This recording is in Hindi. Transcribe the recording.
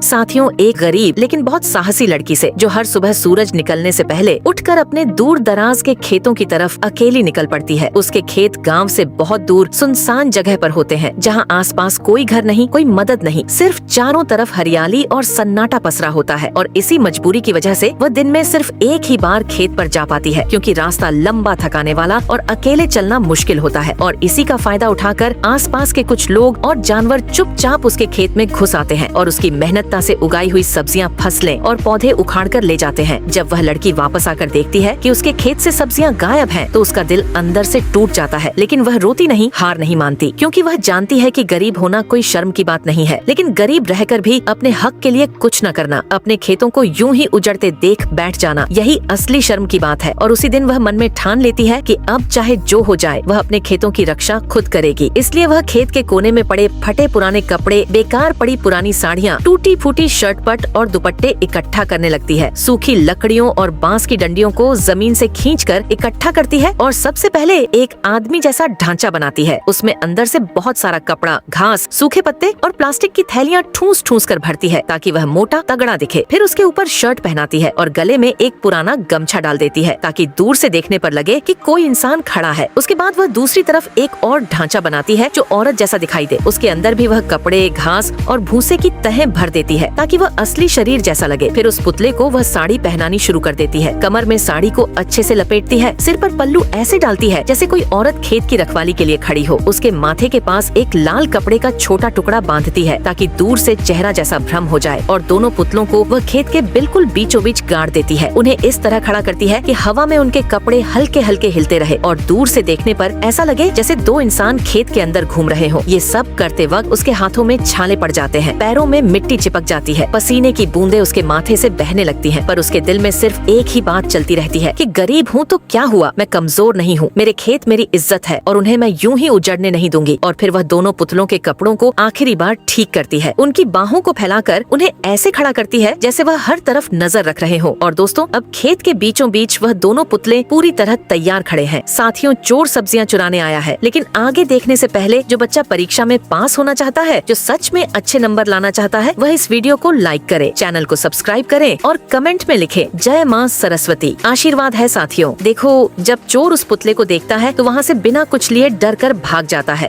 साथियों, एक गरीब लेकिन बहुत साहसी लड़की से, जो हर सुबह सूरज निकलने से पहले उठकर अपने दूर दराज के खेतों की तरफ अकेली निकल पड़ती है। उसके खेत गांव से बहुत दूर सुनसान जगह पर होते हैं, जहां आसपास कोई घर नहीं, कोई मदद नहीं, सिर्फ चारों तरफ हरियाली और सन्नाटा पसरा होता है। और इसी मजबूरी की वजह से वह दिन में सिर्फ एक ही बार खेत पर जा पाती है, क्योंकि रास्ता लंबा, थकाने वाला और अकेले चलना मुश्किल होता है। और इसी का फायदा उठाकर आसपास के कुछ लोग और जानवर चुपचाप उसके खेत में घुस आते हैं और उसकी मेहनत से उगाई हुई सब्जियां, फसलें और पौधे उखाड़ कर ले जाते हैं। जब वह लड़की वापस आकर देखती है कि उसके खेत से सब्जियां गायब हैं, तो उसका दिल अंदर से टूट जाता है। लेकिन वह रोती नहीं, हार नहीं मानती, क्योंकि वह जानती है कि गरीब होना कोई शर्म की बात नहीं है, लेकिन गरीब रहकर भी अपने हक के लिए कुछ न करना, अपने खेतों को यूं ही उजड़ते देख बैठ जाना, यही असली शर्म की बात है। और उसी दिन वह मन में ठान लेती है कि अब चाहे जो हो जाए, वह अपने खेतों की रक्षा खुद करेगी। इसलिए वह खेत के कोने में पड़े फटे पुराने कपड़े, बेकार पड़ी पुरानी साड़ियाँ, टूटी फूटी शर्ट पट और दुपट्टे इकट्ठा करने लगती है। सूखी लकड़ियों और बांस की डंडियों को जमीन से खींचकर इकट्ठा करती है और सबसे पहले एक आदमी जैसा ढांचा बनाती है। उसमें अंदर से बहुत सारा कपड़ा, घास, सूखे पत्ते और प्लास्टिक की थैलियां ठूस ठूस कर भरती है, ताकि वह मोटा तगड़ा दिखे। फिर उसके ऊपर शर्ट पहनाती है और गले में एक पुराना गमछा डाल देती है, ताकि दूर से देखने पर लगे कि कोई इंसान खड़ा है। उसके बाद वह दूसरी तरफ एक और ढांचा बनाती है, जो औरत जैसा दिखाई दे। उसके अंदर भी वह कपड़े, घास और भूसे की तहें भर देती है, ताकि वह असली शरीर जैसा लगे। फिर उस पुतले को वह साड़ी पहनानी शुरू कर देती है। कमर में साड़ी को अच्छे से लपेटती है, सिर पर पल्लू ऐसे डालती है जैसे कोई औरत खेत की रखवाली के लिए खड़ी हो। उसके माथे के पास एक लाल कपड़े का छोटा टुकड़ा बांधती है, ताकि दूर से चेहरा जैसा भ्रम हो जाए। और दोनों पुतलों को वह खेत के बिल्कुल बीचों बीच गाड़ देती है। उन्हें इस तरह खड़ा करती है कि हवा में उनके कपड़े हल्के हल्के हिलते रहे और दूर से देखने पर ऐसा लगे जैसे दो इंसान खेत के अंदर घूम रहे हो। ये सब करते वक्त उसके हाथों में छाले पड़ जाते हैं, पैरों में मिट्टी चिपक जाती है, पसीने की बूंदें उसके माथे से बहने लगती हैं। पर उसके दिल में सिर्फ एक ही बात चलती रहती है कि गरीब हूँ तो क्या हुआ, मैं कमजोर नहीं हूँ, मेरे खेत मेरी इज्जत है और उन्हें मैं यूं ही उजड़ने नहीं दूंगी। और फिर वह दोनों पुतलों के कपड़ों को आखिरी बार ठीक करती है, उनकी बाहों को फैलाकर उन्हें ऐसे खड़ा करती है जैसे वह हर तरफ नजर रख रहे हो। और दोस्तों, अब खेत के बीचों बीच वह दोनों पुतले पूरी तरह तैयार खड़े हैं। साथियों, चोर सब्जियां चुराने आया है, लेकिन आगे देखने से पहले जो बच्चा परीक्षा में पास होना चाहता है, जो सच में अच्छे नंबर लाना चाहता है, वह इस वीडियो को लाइक करे, चैनल को सब्सक्राइब करें और कमेंट में लिखे जय माँ सरस्वती। आशीर्वाद है साथियों। देखो, जब चोर उस पुतले को देखता है तो वहाँ से बिना कुछ लिए डर कर भाग जाता है।